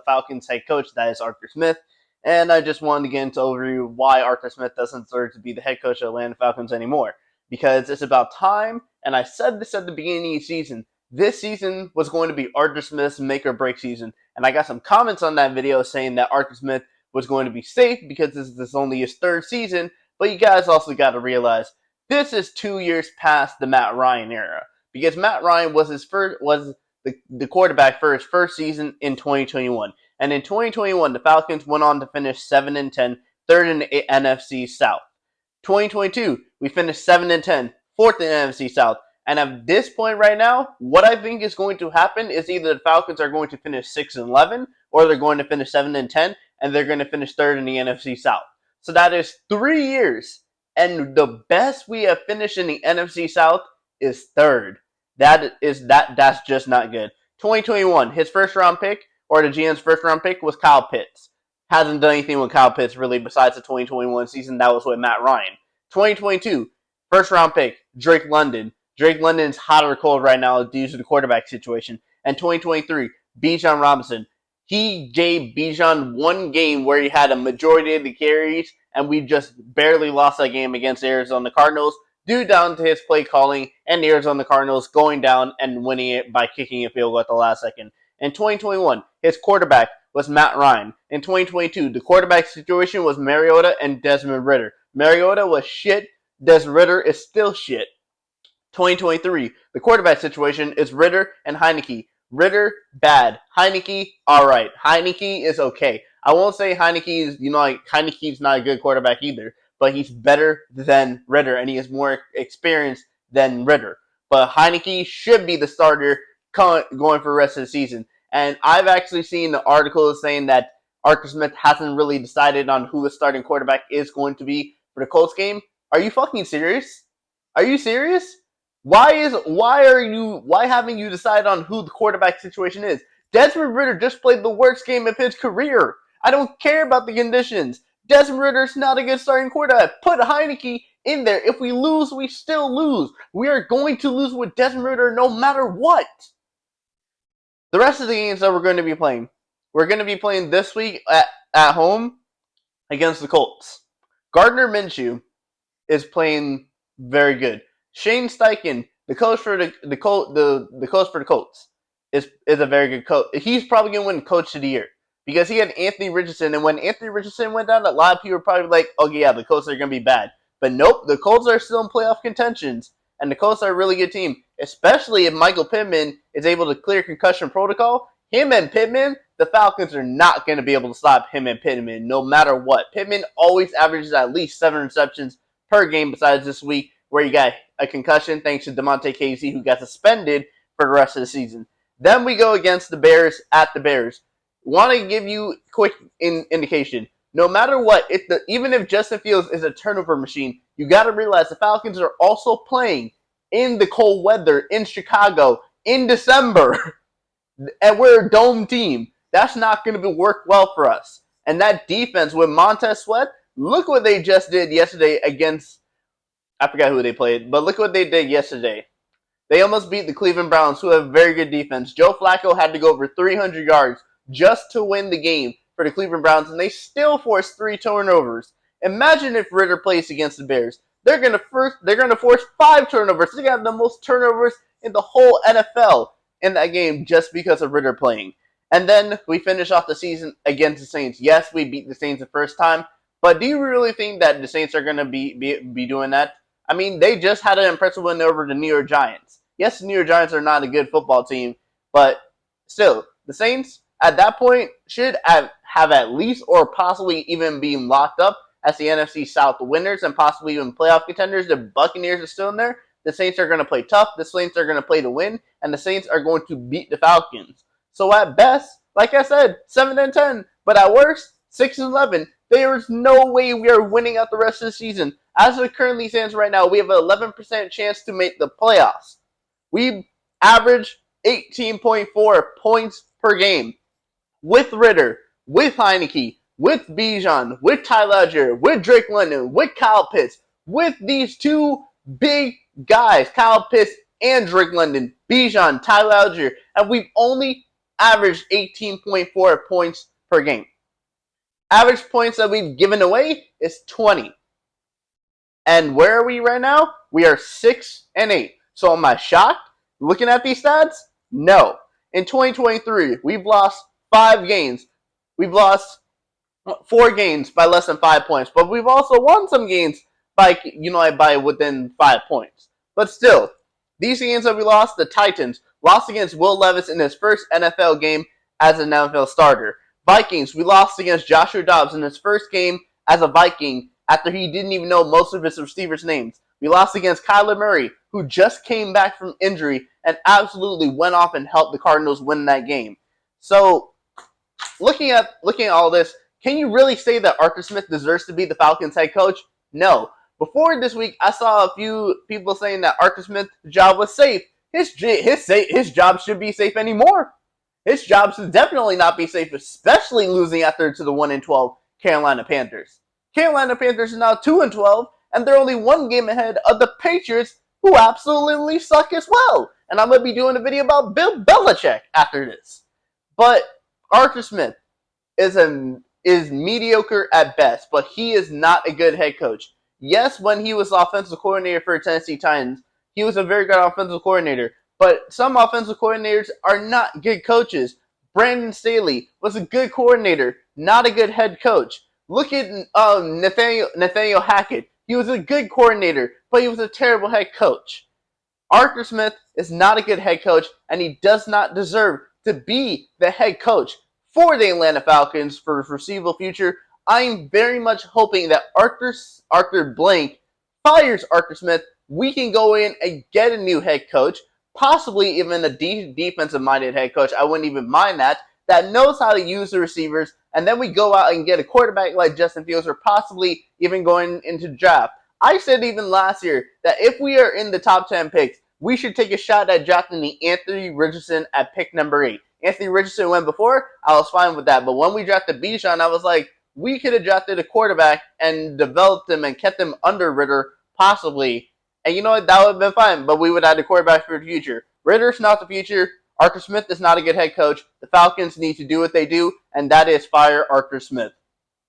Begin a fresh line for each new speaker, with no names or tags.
Falcons head coach, that is Arthur Smith. And I just wanted to get into overview why Arthur Smith doesn't deserve to be the head coach of the Atlanta Falcons anymore. Because it's about time, and I said this at the beginning of the season. This season was going to be Arthur Smith's make or break season. And I got some comments on that video saying that Arthur Smith was going to be safe because this is only his third season. But you guys also got to realize this is 2 years past the Matt Ryan era. Because Matt Ryan was the quarterback for his first season in 2021. And in 2021, the Falcons went on to finish 7-10, third in the NFC South. 2022, we finished 7-10, fourth in the NFC South. And at this point right now, what I think is going to happen is either the Falcons are going to finish 6-11, or they're going to finish 7-10, and they're going to finish third in the NFC South. So that is 3 years, and the best we have finished in the NFC South is third. That's just not good. 2021, his first round pick, or the GM's first round pick, was Kyle Pitts. Hasn't done anything with Kyle Pitts really besides the 2021 season. That was with Matt Ryan. 2022, first round pick, Drake London. Drake London's hot or cold right now due to the quarterback situation. And 2023, Bijan Robinson. He gave Bijan one game where he had a majority of the carries, and we just barely lost that game against the Arizona Cardinals, due down to his play calling and the Arizona Cardinals going down and winning it by kicking a field goal at the last second. In 2021, his quarterback was Matt Ryan. In 2022, the quarterback situation was Mariota and Desmond Ridder. Mariota was shit. Desmond Ridder is still shit. 2023, the quarterback situation is Ridder and Heineke. Ridder, bad. Heineke, alright. Heineke is okay. I won't say Heineke's not a good quarterback either, but he's better than Ridder, and he has more experience than Ridder. But Heineke should be the starter going for the rest of the season. And I've actually seen the article saying that Arthur Smith hasn't really decided on who the starting quarterback is going to be for the Colts game. Are you fucking serious? Are you serious? Why haven't you decided on who the quarterback situation is? Desmond Ridder just played the worst game of his career. I don't care about the conditions. Desmond Ridder's not a good starting quarterback. Put Heineke in there. If we lose, we still lose. We are going to lose with Desmond Ridder no matter what. The rest of the games that we're going to be playing. We're going to be playing this week at home against the Colts. Gardner Minshew is playing very good. Shane Steichen, the coach for the Colts, is a very good coach. He's probably going to win Coach of the Year. Because he had Anthony Richardson, and when Anthony Richardson went down, a lot of people were probably like, oh yeah, the Colts are going to be bad. But nope, the Colts are still in playoff contentions, and the Colts are a really good team, especially if Michael Pittman is able to clear concussion protocol. Him and Pittman, the Falcons are not going to be able to stop him and Pittman no matter what. Pittman always averages at least 7 receptions per game besides this week where he got a concussion thanks to DeMonte Casey, who got suspended for the rest of the season. Then we go against the Bears at the Bears. Want to give you a quick indication. No matter what, even if Justin Fields is a turnover machine, you got to realize the Falcons are also playing in the cold weather in Chicago in December. And we're a dome team. That's not going to work well for us. And that defense with Montez Sweat, look what they just did yesterday against, I forgot who they played, but look what they did yesterday. They almost beat the Cleveland Browns, who have very good defense. Joe Flacco had to go over 300 yards just to win the game for the Cleveland Browns, and they still forced 3 turnovers. Imagine if Ridder plays against the Bears. They're going to force 5 turnovers. They got the most turnovers in the whole NFL in that game just because of Ridder playing. And then we finish off the season against the Saints. Yes, we beat the Saints the first time, but do you really think that the Saints are going to be doing that? I mean, they just had an impressive win over the New York Giants. Yes, the New York Giants are not a good football team, but still, the Saints at that point should have at least or possibly even been locked up as the NFC South winners and possibly even playoff contenders. The Buccaneers are still in there. The Saints are going to play tough. The Saints are going to play to win, and the Saints are going to beat the Falcons. So at best, like I said, 7-10, but at worst, 6-11. There is no way we are winning out the rest of the season. As it currently stands right now, we have an 11% chance to make the playoffs. We average 18.4 points per game. With Ridder, with Heineke, with Bijan, with Tyler Algier, with Drake London, with Kyle Pitts, with these 2 big guys, Kyle Pitts and Drake London, Bijan, Tyler Algier, and we've only averaged 18.4 points per game. Average points that we've given away is 20. And where are we right now? We are 6-8. So am I shocked looking at these stats? No. In 2023, we've lost 5 games. We've lost 4 games by less than 5 points, but we've also won some games by within 5 points. But still, these games that we lost, the Titans lost against Will Levis in his first NFL game as an NFL starter. Vikings, we lost against Joshua Dobbs in his first game as a Viking after he didn't even know most of his receivers' names. We lost against Kyler Murray, who just came back from injury and absolutely went off and helped the Cardinals win that game. So, looking at all this, can you really say that Arthur Smith deserves to be the Falcons head coach? No. Before this week, I saw a few people saying that Arthur Smith's job was safe. His job should be safe anymore. His job should definitely not be safe, especially losing after to the 1-12 Carolina Panthers. Carolina Panthers are now 2-12, and they're only 1 game ahead of the Patriots, who absolutely suck as well. And I'm going to be doing a video about Bill Belichick after this. But Arthur Smith is mediocre at best, but he is not a good head coach. Yes, when he was offensive coordinator for Tennessee Titans, he was a very good offensive coordinator. But some offensive coordinators are not good coaches. Brandon Staley was a good coordinator, not a good head coach. Look at Nathaniel Hackett. He was a good coordinator, but he was a terrible head coach. Arthur Smith is not a good head coach, and he does not deserve to be the head coach for the Atlanta Falcons for the foreseeable future. I'm very much hoping that Arthur Blank fires Arthur Smith. We can go in and get a new head coach, possibly even a defensive-minded head coach. I wouldn't even mind that knows how to use the receivers, and then we go out and get a quarterback like Justin Fields, or possibly even going into the draft. I said even last year that if we are in the top 10 picks, we should take a shot at drafting the Anthony Richardson at pick number 8. Anthony Richardson went before, I was fine with that, but when we drafted Bijan, I was like, we could have drafted a quarterback and developed him and kept him under Ritter, possibly. And you know what? That would have been fine, but we would have had a quarterback for the future. Ritter's not the future. Arthur Smith is not a good head coach. The Falcons need to do what they do, and that is fire Arthur Smith.